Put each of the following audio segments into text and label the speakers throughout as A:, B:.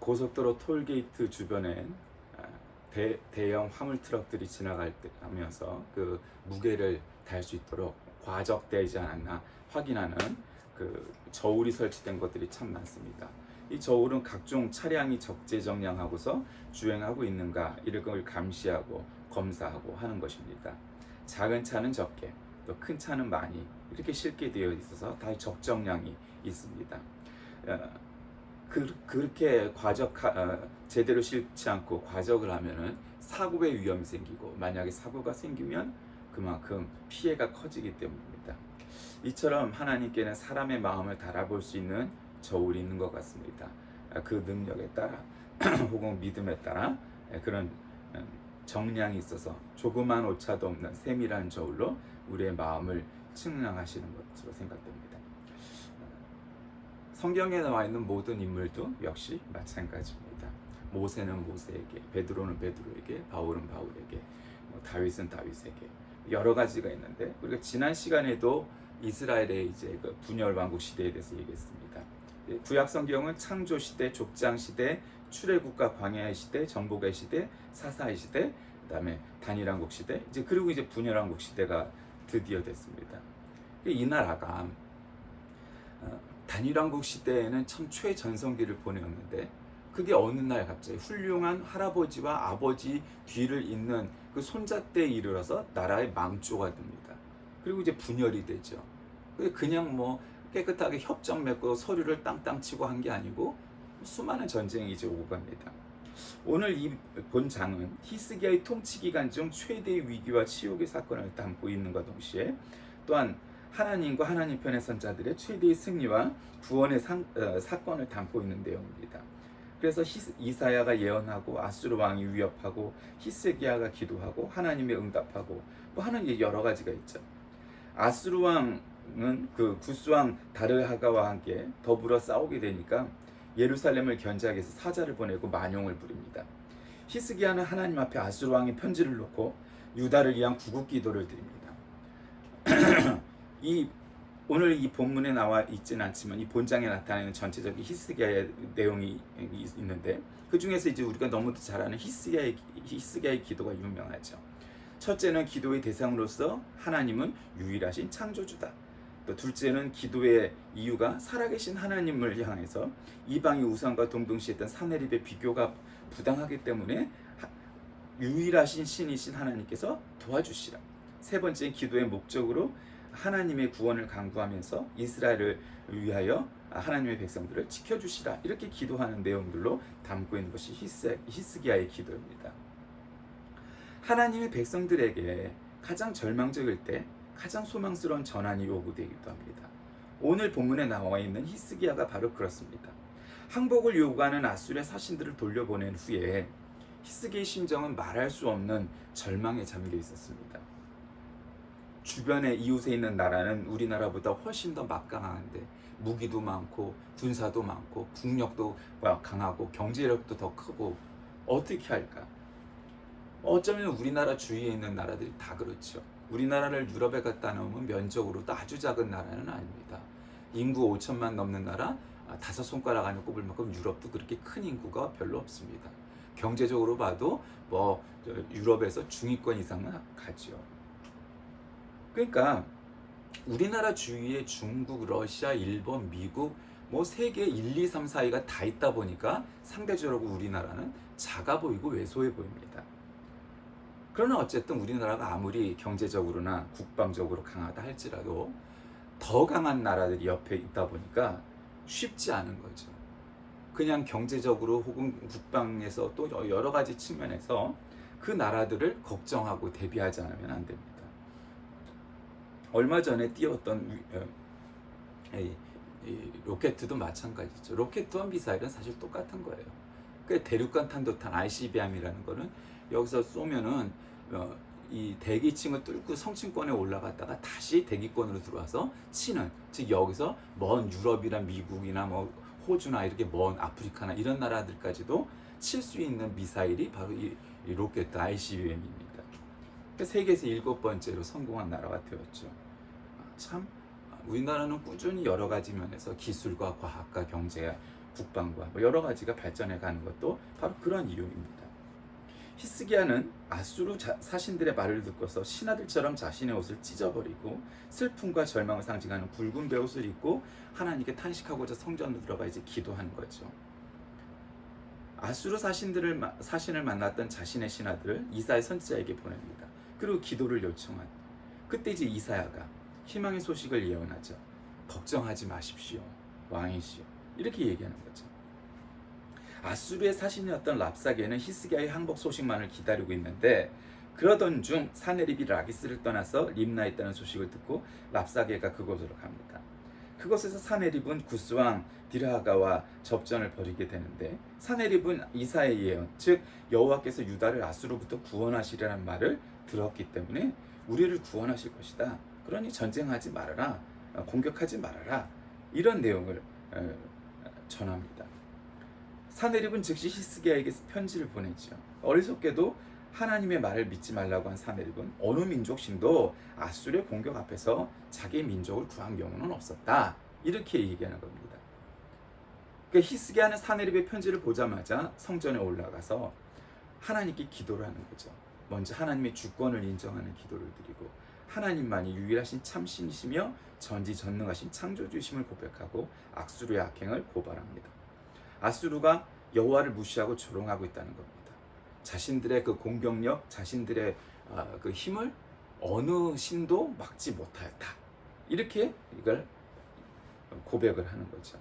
A: 고속도로 톨게이트 주변엔 대형 화물 트럭들이 지나갈 때 하면서 그 무게를 달 수 있도록 과적되지 않았나 확인하는 그 저울이 설치된 것들이 참 많습니다. 이 저울은 각종 차량이 적재정량하고서 주행하고 있는가 이런 걸 감시하고 검사하고 하는 것입니다. 작은 차는 적게, 또 큰 차는 많이 이렇게 실게 되어 있어서 다 적정량이 있습니다. 그렇게 제대로 실지 않고 과적을 하면은 사고의 위험이 생기고, 만약에 사고가 생기면 그만큼 피해가 커지기 때문입니다. 이처럼 하나님께는 사람의 마음을 달아볼 수 있는 저울이 있는 것 같습니다. 그 능력에 따라 혹은 믿음에 따라 그런 정량이 있어서 조그만 오차도 없는 세밀한 저울로 우리의 마음을 측량하시는 것으로 생각됩니다. 성경에 나와 있는 모든 인물도 역시 마찬가지입니다. 모세는 모세에게, 베드로는 베드로에게, 바울은 바울에게, 다윗은 다윗에게 여러 가지가 있는데, 우리가 지난 시간에도 이스라엘의 이제 그 분열 왕국 시대에 대해서 얘기했습니다. 구약 성경은 창조 시대, 족장 시대, 출애굽과 광야의 시대, 정복의 시대, 사사의 시대, 그다음에 단일왕국 시대, 그리고 이제 분열 왕국 시대가 드디어 됐습니다. 이 나라가 단일왕국 시대에는 참 최전성기를 보내었는데, 그게 어느 날 갑자기 훌륭한 할아버지와 아버지 뒤를 잇는 그 손자때에 이르러서 나라의 망조가 됩니다. 그리고 이제 분열이 되죠. 그냥 깨끗하게 협정 맺고 서류를 땅땅 치고 한 게 아니고 수많은 전쟁이 이제 오고 갑니다. 오늘 이 본장은 히스기야의 통치 기간 중 최대의 위기와 치욕의 사건을 담고 있는과 동시에, 또한 하나님과 하나님 편의 선자들의 최대의 승리와 구원의 사건을 담고 있는 내용입니다. 그래서 이사야가 예언하고, 아수르 왕이 위협하고, 히스기야가 기도하고, 하나님의 응답하고 하는 여러 가지가 있죠. 아수르 왕은 그 구스왕 다르하가와 함께 더불어 싸우게 되니까 예루살렘을 견제하기 위해서 사자를 보내고 만용을 부립니다. 히스기야는 하나님 앞에 아수르 왕의 편지를 놓고 유다를 위한 구국 기도를 드립니다. 오늘 이 본문에 나와 있지는 않지만 이 본장에 나타나는 전체적인 히스기야의 내용이 있는데, 그 중에서 이제 우리가 너무도 잘 아는 히스기야의 기도가 유명하죠. 첫째는 기도의 대상으로서 하나님은 유일하신 창조주다. 또 둘째는 기도의 이유가 살아계신 하나님을 향해서 이방의 우상과 동등시했던 사내립의 비교가 부당하기 때문에 유일하신 신이신 하나님께서 도와주시라. 세 번째는 기도의 목적으로 하나님의 구원을 강구하면서 이스라엘을 위하여 하나님의 백성들을 지켜주시라, 이렇게 기도하는 내용들로 담고 있는 것이 히스기야의 기도입니다. 하나님의 백성들에게 가장 절망적일 때 가장 소망스러운 전환이 요구되기도 합니다. 오늘 본문에 나와 있는 히스기야가 바로 그렇습니다. 항복을 요구하는 아수르의 사신들을 돌려보낸 후에 히스기야의 심정은 말할 수 없는 절망에 잠겨 있었습니다. 주변에 이웃에 있는 나라는 우리나라보다 훨씬 더 막강한데, 무기도 많고 군사도 많고 국력도 강하고 경제력도 더 크고, 어떻게 할까? 어쩌면 우리나라 주위에 있는 나라들이 다 그렇죠. 우리나라를 유럽에 갖다 놓으면 면적으로도 아주 작은 나라는 아닙니다. 인구 5천만 넘는 나라, 5손가락 안에 꼽을 만큼 유럽도 그렇게 큰 인구가 별로 없습니다. 경제적으로 봐도 유럽에서 중위권 이상은 가죠. 그러니까 우리나라 주위에 중국, 러시아, 일본, 미국 세계 1, 2, 3, 4위가 다 있다 보니까 상대적으로 우리나라는 작아 보이고 왜소해 보입니다. 그러나 어쨌든 우리나라가 아무리 경제적으로나 국방적으로 강하다 할지라도 더 강한 나라들이 옆에 있다 보니까 쉽지 않은 거죠. 그냥 경제적으로 혹은 국방에서 또 여러 가지 측면에서 그 나라들을 걱정하고 대비하지 않으면 안 됩니다. 얼마 전에 띄웠던 로켓도 마찬가지죠. 로켓과 미사일은 사실 똑같은 거예요. 그 대륙간 탄도탄 ICBM이라는 거는 여기서 쏘면은 이 대기층을 뚫고 성층권에 올라갔다가 다시 대기권으로 들어와서 치는, 즉 여기서 먼 유럽이나 미국이나 호주나 이렇게 먼 아프리카나 이런 나라들까지도 칠 수 있는 미사일이 바로 이 로켓 ICBM입니다. 세계에서 7번째로 성공한 나라가 되었죠. 참 우리나라는 꾸준히 여러 가지 면에서 기술과 과학과 경제 국방과 뭐 여러 가지가 발전해 가는 것도 바로 그런 이유입니다. 히스기야는 아수르 사신들의 말을 듣고서 신하들처럼 자신의 옷을 찢어버리고 슬픔과 절망을 상징하는 굵은 베옷을 입고 하나님께 탄식하고자 성전으로 들어가 이제 기도하는 거죠. 아수르 사신을 만났던 자신의 신하들을 이사야 선지자에게 보냅니다. 그리고 기도를 요청한. 그때 이제 이사야가 희망의 소식을 예언하죠. 걱정하지 마십시오, 왕이시여. 이렇게 얘기하는 거죠. 아수르의 사신이었던 랍사게는 히스기야의 항복 소식만을 기다리고 있는데, 그러던 중 사네립이 라기스를 떠나서 림나에 있다는 소식을 듣고 랍사게가 그곳으로 갑니다. 그곳에서 사네립은 구스왕 디르하가와 접전을 벌이게 되는데, 사네립은 이사야의 예언, 즉 여호와께서 유다를 아수르로부터 구원하시리라는 말을 들었기 때문에 우리를 구원하실 것이다. 그러니 전쟁하지 말아라, 공격하지 말아라, 이런 내용을 전합니다. 사네립은 즉시 히스기야에게 편지를 보내죠. 어리석게도 하나님의 말을 믿지 말라고 한 사네립은 어느 민족 신도 아수르의 공격 앞에서 자기 민족을 구한 경우는 없었다, 이렇게 얘기하는 겁니다. 그러니까 히스기야는 사네립의 편지를 보자마자 성전에 올라가서 하나님께 기도를 하는 거죠. 먼저 하나님의 주권을 인정하는 기도를 드리고 하나님만이 유일하신 참신이시며 전지전능하신 창조주이심을 고백하고 아수르의 악행을 고발합니다. 아수르가 여호와를 무시하고 조롱하고 있다는 겁니다. 자신들의 그 공격력, 자신들의 그 힘을 어느 신도 막지 못하였다, 이렇게 이걸 고백을 하는 거죠.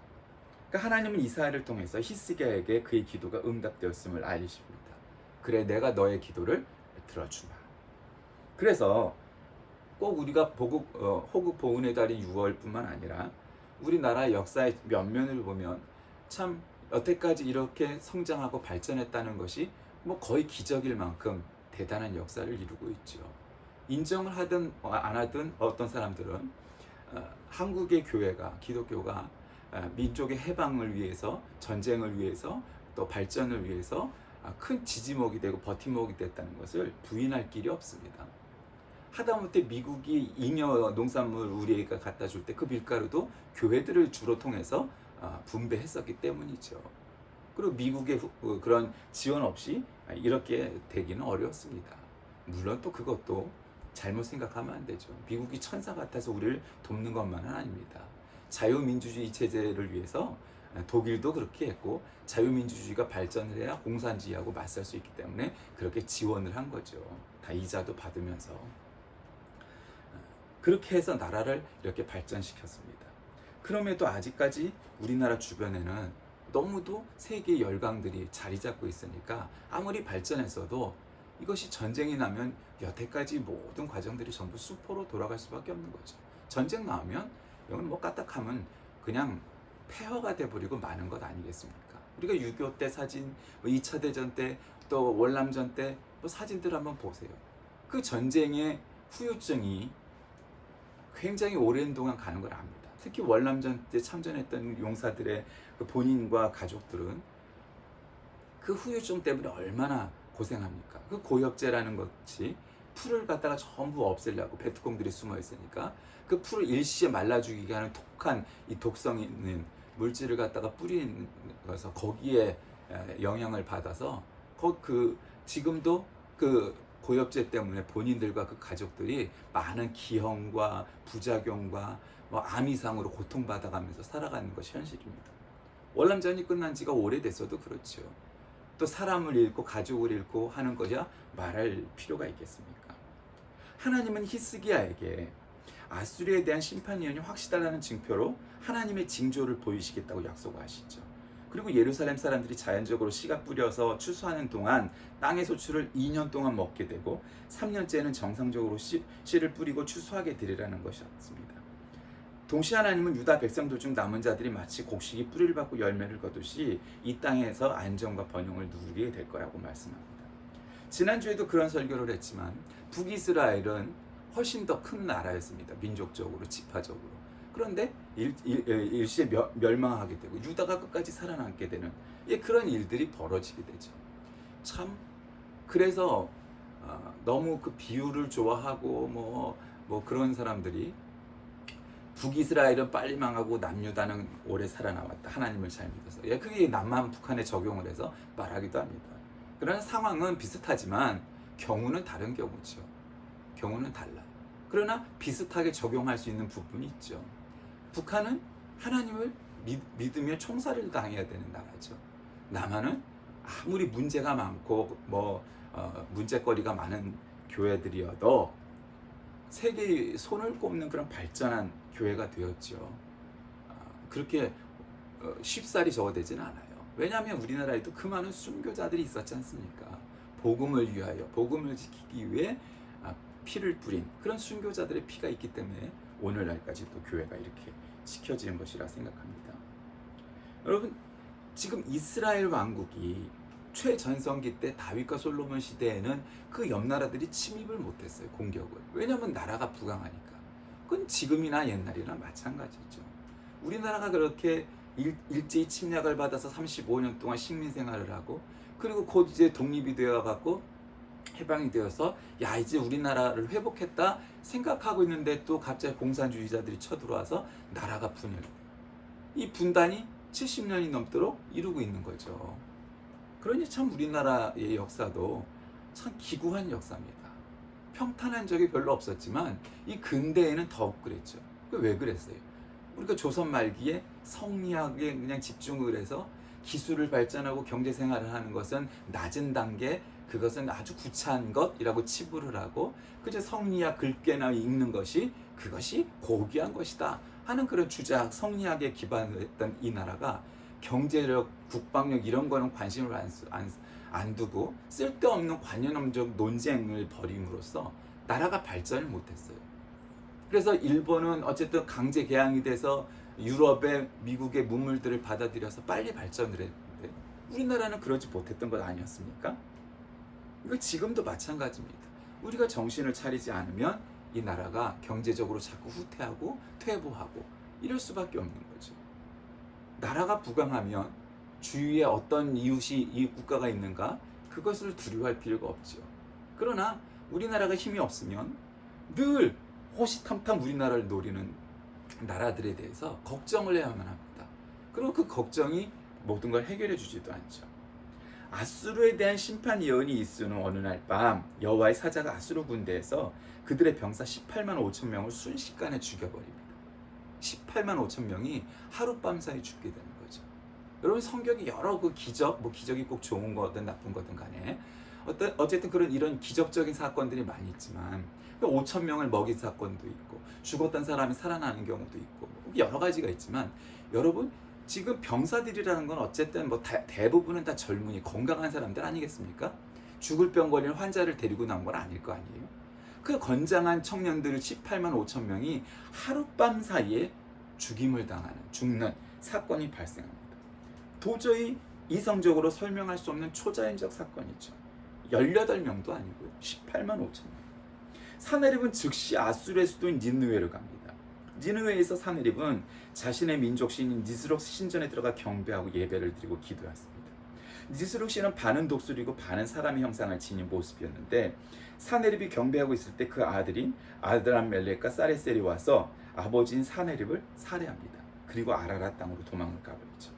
A: 그러니까 하나님은 이사야를 통해서 히스기야에게 그의 기도가 응답되었음을 알리십니다. 그래, 내가 너의 기도를 들어주마. 그래서 꼭 우리가 호국 보훈의 달인 6월뿐만 아니라 우리나라 역사의 면면을 보면 참 여태까지 이렇게 성장하고 발전했다는 것이 뭐 거의 기적일 만큼 대단한 역사를 이루고 있죠. 인정을 하든 안 하든 어떤 사람들은 한국의 교회가, 기독교가 민족의 해방을 위해서, 전쟁을 위해서, 또 발전을 위해서 큰 지지목이 되고 버팀목이 됐다는 것을 부인할 길이 없습니다. 하다못해 미국이 잉여 농산물 우리가 갖다 줄 때 그 밀가루도 교회들을 주로 통해서 분배했었기 때문이죠. 그리고 미국의 그런 지원 없이 이렇게 되기는 어려웠습니다. 물론 또 그것도 잘못 생각하면 안 되죠. 미국이 천사 같아서 우리를 돕는 것만은 아닙니다. 자유민주주의 체제를 위해서 독일도 그렇게 했고, 자유민주주의가 발전을 해야 공산주의하고 맞설 수 있기 때문에 그렇게 지원을 한 거죠. 다 이자도 받으면서. 그렇게 해서 나라를 이렇게 발전시켰습니다. 그럼에도 아직까지 우리나라 주변에는 너무도 세계 열강들이 자리 잡고 있으니까 아무리 발전했어도 이것이 전쟁이 나면 여태까지 모든 과정들이 전부 수포로 돌아갈 수밖에 없는 거죠. 전쟁 나오면 이건 뭐 까딱하면 그냥 폐허가 돼버리고 마는 것 아니겠습니까? 우리가 6.25 때 사진, 2차 대전 때, 또 월남전 때 뭐 사진들 한번 보세요. 그 전쟁의 후유증이 굉장히 오랜 동안 가는 걸 압니다. 특히 월남전 때 참전했던 용사들의 그 본인과 가족들은 그 후유증 때문에 얼마나 고생합니까? 그 고엽제라는 것이 풀을 갖다가 전부 없애려고 베트콩들이 숨어 있으니까 그 풀을 일시에 말라 죽이게 하는 독한 이 독성 있는 물질을 갖다가 뿌리면서 거기에 영향을 받아서 지금도 그 고엽제 때문에 본인들과 그 가족들이 많은 기형과 부작용과 뭐 암 이상으로 고통받아가면서 살아가는 것이 현실입니다. 월남전이 끝난 지가 오래됐어도 그렇죠. 또 사람을 잃고 가족을 잃고 하는 것이야 말할 필요가 있겠습니까? 하나님은 히스기야에게 아수르에 대한 심판 예언이 확실하다는 증표로 하나님의 징조를 보이시겠다고 약속하시죠. 그리고 예루살렘 사람들이 자연적으로 씨가 뿌려서 추수하는 동안 땅의 소출을 2년 동안 먹게 되고 3년째는 정상적으로 씨를 뿌리고 추수하게 되리라는 것이었습니다. 동시에 하나님은 유다 백성들 중 남은 자들이 마치 곡식이 뿌리를 받고 열매를 거두시 이 땅에서 안정과 번영을 누리게 될 거라고 말씀합니다. 지난주에도 그런 설교를 했지만 북이스라엘은 훨씬 더 큰 나라였습니다. 민족적으로, 지파적으로. 그런데 일시에 멸망하게 되고 유다가 끝까지 살아남게 되는 그런 일들이 벌어지게 되죠. 참 그래서 너무 그 비유를 좋아하고 뭐 그런 사람들이 북이스라엘은 빨리 망하고 남유다는 오래 살아남았다. 하나님을 잘 믿어서. 예, 그게 남한 북한에 적용을 해서 말하기도 합니다. 그러나 상황은 비슷하지만 경우는 다른 경우죠. 경우는 달라. 그러나 비슷하게 적용할 수 있는 부분이 있죠. 북한은 하나님을 믿으며 총살을 당해야 되는 나라죠. 남한은 아무리 문제가 많고 문제거리가 많은 교회들이어도 세계의 손을 꼽는 그런 발전한 교회가 되었죠. 그렇게 쉽사리 저어되지는 않아요. 왜냐하면 우리나라에도 그 많은 순교자들이 있었지 않습니까? 복음을 위하여, 복음을 지키기 위해 피를 뿌린 그런 순교자들의 피가 있기 때문에 오늘날까지 또 교회가 이렇게 지켜지는 것이라 생각합니다. 여러분, 지금 이스라엘 왕국이 최전성기 때 다윗과 솔로몬 시대에는 그 옆 나라들이 침입을 못했어요. 공격을. 왜냐하면 나라가 부강하니까. 그건 지금이나 옛날이나 마찬가지죠. 우리나라가 그렇게 일제히 침략을 받아서 35년 동안 식민 생활을 하고, 그리고 곧 이제 독립이 되어갖고 해방이 되어서 야 이제 우리나라를 회복했다 생각하고 있는데 또 갑자기 공산주의자들이 쳐들어와서 나라가 분열돼요. 이 분단이 70년이 넘도록 이루고 있는 거죠. 그러니 참 우리나라의 역사도 참 기구한 역사입니다. 평탄한 적이 별로 없었지만 이 근대에는 더욱 그랬죠. 왜 그랬어요? 우리가 조선 말기에 성리학에 그냥 집중을 해서 기술을 발전하고 경제 생활을 하는 것은 낮은 단계, 그것은 아주 구차한 것이라고 치부를 하고 그저 성리학 글깨나 읽는 것이 그것이 고귀한 것이다 하는 그런 주작 성리학에 기반을 했던 이 나라가 경제력, 국방력 이런 거는 관심을 안 두고 쓸데없는 관념적 논쟁을 벌임으로써 나라가 발전을 못했어요. 그래서 일본은 어쨌든 강제 개항이 돼서 유럽의 미국의 문물들을 받아들여서 빨리 발전을 했는데 우리나라는 그러지 못했던 것 아니었습니까? 이거 지금도 마찬가지입니다. 우리가 정신을 차리지 않으면 이 나라가 경제적으로 자꾸 후퇴하고 퇴보하고 이럴 수밖에 없는 거죠. 나라가 부강하면 주위에 어떤 이웃 국가가 있는가 그것을 두려워할 필요가 없죠. 그러나 우리나라가 힘이 없으면 늘 호시탐탐 우리나라를 노리는 나라들에 대해서 걱정을 해야만 합니다. 그리고 그 걱정이 모든 걸 해결해 주지도 않죠. 아수르에 대한 심판 예언이 있으는 어느 날 밤 여호와의 사자가 아수르 군대에서 그들의 병사 18만 5천 명을 순식간에 죽여버립니다. 18만 5천 명이 하룻밤 사이 죽게 되는 거죠. 여러분 성경에 여러 그 기적이 꼭 좋은 거든 나쁜 거든 간에 어쨌든 이런 기적적인 사건들이 많이 있지만 5천 명을 먹인 사건도 있고 죽었던 사람이 살아나는 경우도 있고 여러 가지가 있지만 여러분 지금 병사들이라는 건 어쨌든 대부분은 다 젊은이 건강한 사람들 아니겠습니까? 죽을 병 걸린 환자를 데리고 나온 건 아닐 거 아니에요? 그 건장한 청년들 18만 5천 명이 하룻밤 사이에 죽는 사건이 발생합니다. 도저히 이성적으로 설명할 수 없는 초자연적 사건이죠. 18명도 아니고요. 18만 5천 명. 사네립은 즉시 아수르의 수도인 니느웨로 갑니다. 니느웨에서 사네립은 자신의 민족 신인 니스록 신전에 들어가 경배하고 예배를 드리고 기도했습니다. 니스록 신은 반은 독수리고 반은 사람의 형상을 지닌 모습이었는데 사네립이 경배하고 있을 때 그 아들인 아드람멜렉과 사레셀이 와서 아버지인 사네립을 살해합니다. 그리고 아라랏 땅으로 도망을 가버리죠.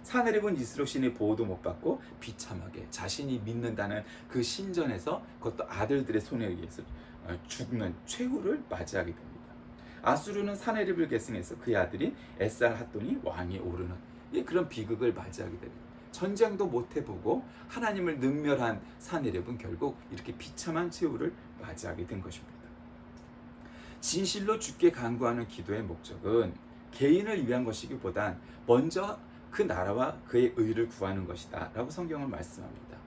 A: 사네립은 니스록 신의 보호도 못 받고 비참하게 자신이 믿는다는 그 신전에서 그것도 아들들의 손에 의해서 죽는 최후를 맞이하게 됩니다. 아수르는 사네립을 계승해서 그의 아들인 에살핫돈이 왕위에 오르는 그런 비극을 맞이하게 됩니다. 전쟁도 못 해보고 하나님을 능멸한 사네립은 결국 이렇게 비참한 최후를 맞이하게 된 것입니다. 진실로 주께 간구하는 기도의 목적은 개인을 위한 것이기보단 먼저 그 나라와 그의 의를 구하는 것이다 라고 성경은 말씀합니다.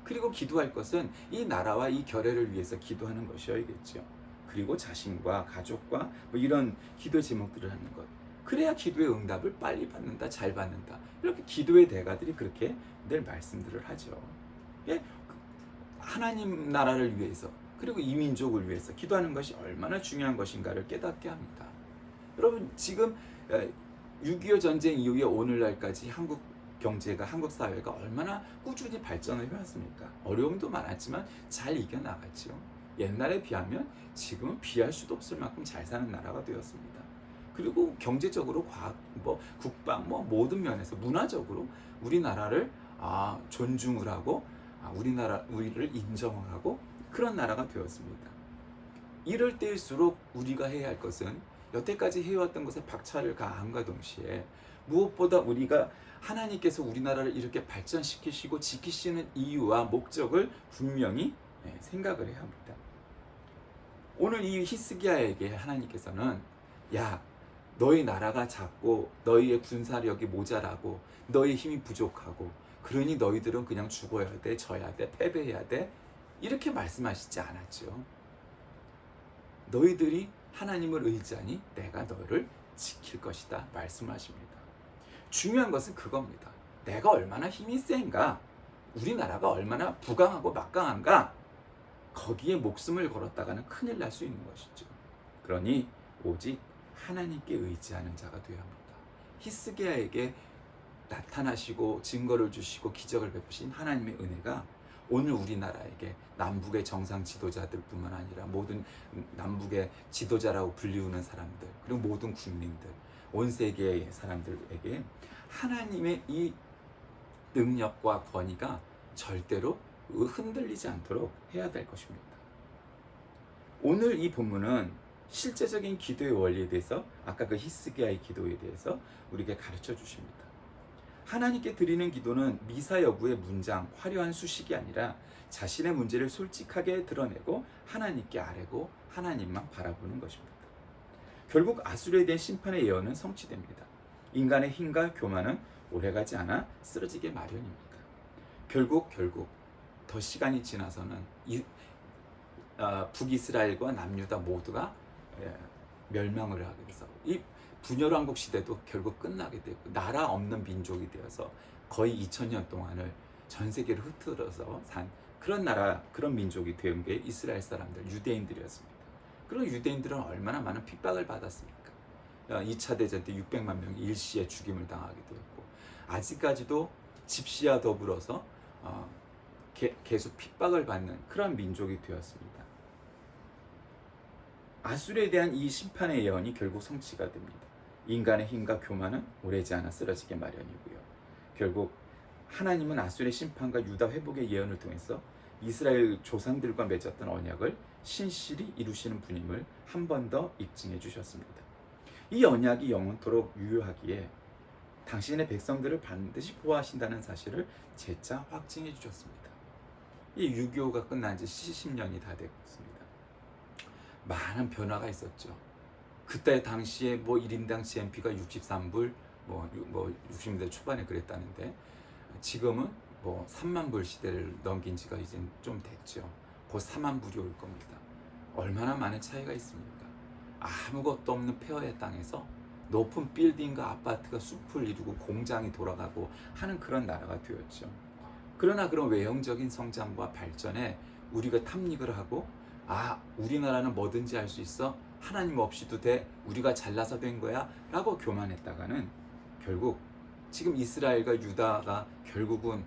A: 그리고 기도할 것은 이 나라와 이 결례를 위해서 기도하는 것이어야겠죠. 그리고 자신과 가족과 이런 기도 제목들을 하는 것. 그래야 기도의 응답을 빨리 받는다, 잘 받는다. 이렇게 기도의 대가들이 그렇게 늘 말씀들을 하죠. 하나님 나라를 위해서 그리고 이민족을 위해서 기도하는 것이 얼마나 중요한 것인가를 깨닫게 합니다. 여러분 지금 6.25 전쟁 이후에 오늘날까지 한국 경제가 한국 사회가 얼마나 꾸준히 발전을 해왔습니까? 어려움도 많았지만 잘 이겨나갔죠. 옛날에 비하면 지금은 비할 수도 없을 만큼 잘 사는 나라가 되었습니다. 그리고 경제적으로, 과학, 국방, 모든 면에서 문화적으로 우리나라를 존중을 하고 우리를 인정을 하고 그런 나라가 되었습니다. 이럴 때일수록 우리가 해야 할 것은 여태까지 해왔던 것에 박차를 가함과 동시에 무엇보다 우리가 하나님께서 우리나라를 이렇게 발전시키시고 지키시는 이유와 목적을 분명히 생각을 해야 합니다. 오늘 이 히스기야에게 하나님께서는 야, 너희 나라가 작고 너희의 군사력이 모자라고 너희 힘이 부족하고 그러니 너희들은 그냥 죽어야 돼, 져야 돼, 패배해야 돼, 이렇게 말씀하시지 않았죠. 너희들이 하나님을 의지하니 내가 너희를 지킬 것이다 말씀하십니다. 중요한 것은 그겁니다. 내가 얼마나 힘이 센가, 우리나라가 얼마나 부강하고 막강한가, 거기에 목숨을 걸었다가는 큰일 날 수 있는 것이죠. 그러니 오직 하나님께 의지하는 자가 되어야 합니다. 히스기야에게 나타나시고 증거를 주시고 기적을 베푸신 하나님의 은혜가 오늘 우리나라에게 남북의 정상 지도자들뿐만 아니라 모든 남북의 지도자라고 불리우는 사람들, 그리고 모든 국민들, 온 세계의 사람들에게 하나님의 이 능력과 권위가 절대로 흔들리지 않도록 해야 될 것입니다. 오늘 이 본문은 실제적인 기도의 원리에 대해서, 아까 그 히스기야의 기도에 대해서 우리에게 가르쳐 주십니다. 하나님께 드리는 기도는 미사 여구의 문장, 화려한 수식이 아니라 자신의 문제를 솔직하게 드러내고 하나님께 아뢰고 하나님만 바라보는 것입니다. 결국 아수르에 대한 심판의 예언은 성취됩니다. 인간의 힘과 교만은 오래가지 않아 쓰러지게 마련입니다. 결국 더 시간이 지나서는 북이스라엘과 남유다 모두가 멸망을 하게 돼서 이 분열왕국 시대도 결국 끝나게 되고 나라 없는 민족이 되어서 거의 2000년 동안을 전 세계를 흩어서 산 그런 나라, 그런 민족이 된 게 이스라엘 사람들, 유대인들이었습니다. 그리고 유대인들은 얼마나 많은 핍박을 받았습니까? 2차 대전 때 600만 명이 일시에 죽임을 당하게 되었고, 아직까지도 집시와 더불어서 계속 핍박을 받는 그런 민족이 되었습니다. 아수르에 대한 이 심판의 예언이 결국 성취가 됩니다. 인간의 힘과 교만은 오래지 않아 쓰러지게 마련이고요. 결국 하나님은 아수르의 심판과 유다 회복의 예언을 통해서 이스라엘 조상들과 맺었던 언약을 신실히 이루시는 분임을 한 번 더 입증해 주셨습니다. 이 언약이 영원토록 유효하기에 당신의 백성들을 반드시 보호하신다는 사실을 재차 확증해 주셨습니다. 이 6.25가 끝난 지 70년이 다 됐습니다. 많은 변화가 있었죠. 그때 당시에 1인당 GNP가 63불, 60년대 초반에 그랬다는데 지금은 3만 불 시대를 넘긴 지가 이제 좀 됐죠. 곧 4만 불이 올 겁니다. 얼마나 많은 차이가 있습니까? 아무것도 없는 폐허의 땅에서 높은 빌딩과 아파트가 숲을 이루고 공장이 돌아가고 하는 그런 나라가 되었죠. 그러나 그런 외형적인 성장과 발전에 우리가 탐닉을 하고 우리나라는 뭐든지 할 수 있어, 하나님 없이도 돼, 우리가 잘나서 된 거야 라고 교만했다가는 결국 지금 이스라엘과 유다가 결국은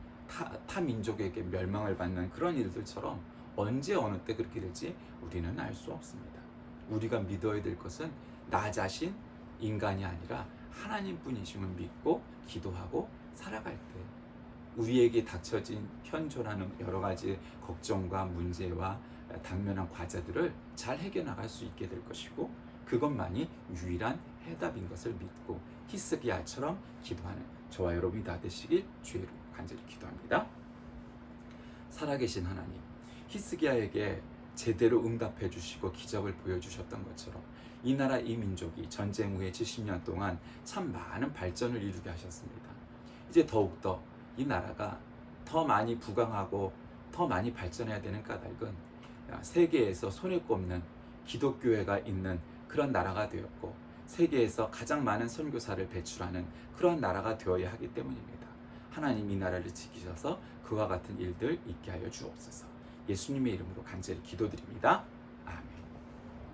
A: 타 민족에게 멸망을 받는 그런 일들처럼 언제 어느 때 그렇게 될지 우리는 알 수 없습니다. 우리가 믿어야 될 것은 나 자신, 인간이 아니라 하나님뿐이심을 믿고 기도하고 살아갈 때 우리에게 닥쳐진 현존하는 여러 가지 걱정과 문제와 당면한 과제들을 잘 해결나갈 수 있게 될 것이고, 그것만이 유일한 해답인 것을 믿고 히스기야처럼 기도하는 저와 여러분이 다 되시길 주의 이름으로 간절히 기도합니다. 살아계신 하나님, 히스기야에게 제대로 응답해 주시고 기적을 보여주셨던 것처럼 이 나라 이 민족이 전쟁 후에 70년 동안 참 많은 발전을 이루게 하셨습니다. 이제 더욱더 이 나라가 더 많이 부강하고 더 많이 발전해야 되는 까닭은 세계에서 손에 꼽는 기독교회가 있는 그런 나라가 되었고, 세계에서 가장 많은 선교사를 배출하는 그런 나라가 되어야 하기 때문입니다. 하나님 이 나라를 지키셔서 그와 같은 일들 있게 하여 주옵소서. 예수님의 이름으로 간절히 기도드립니다.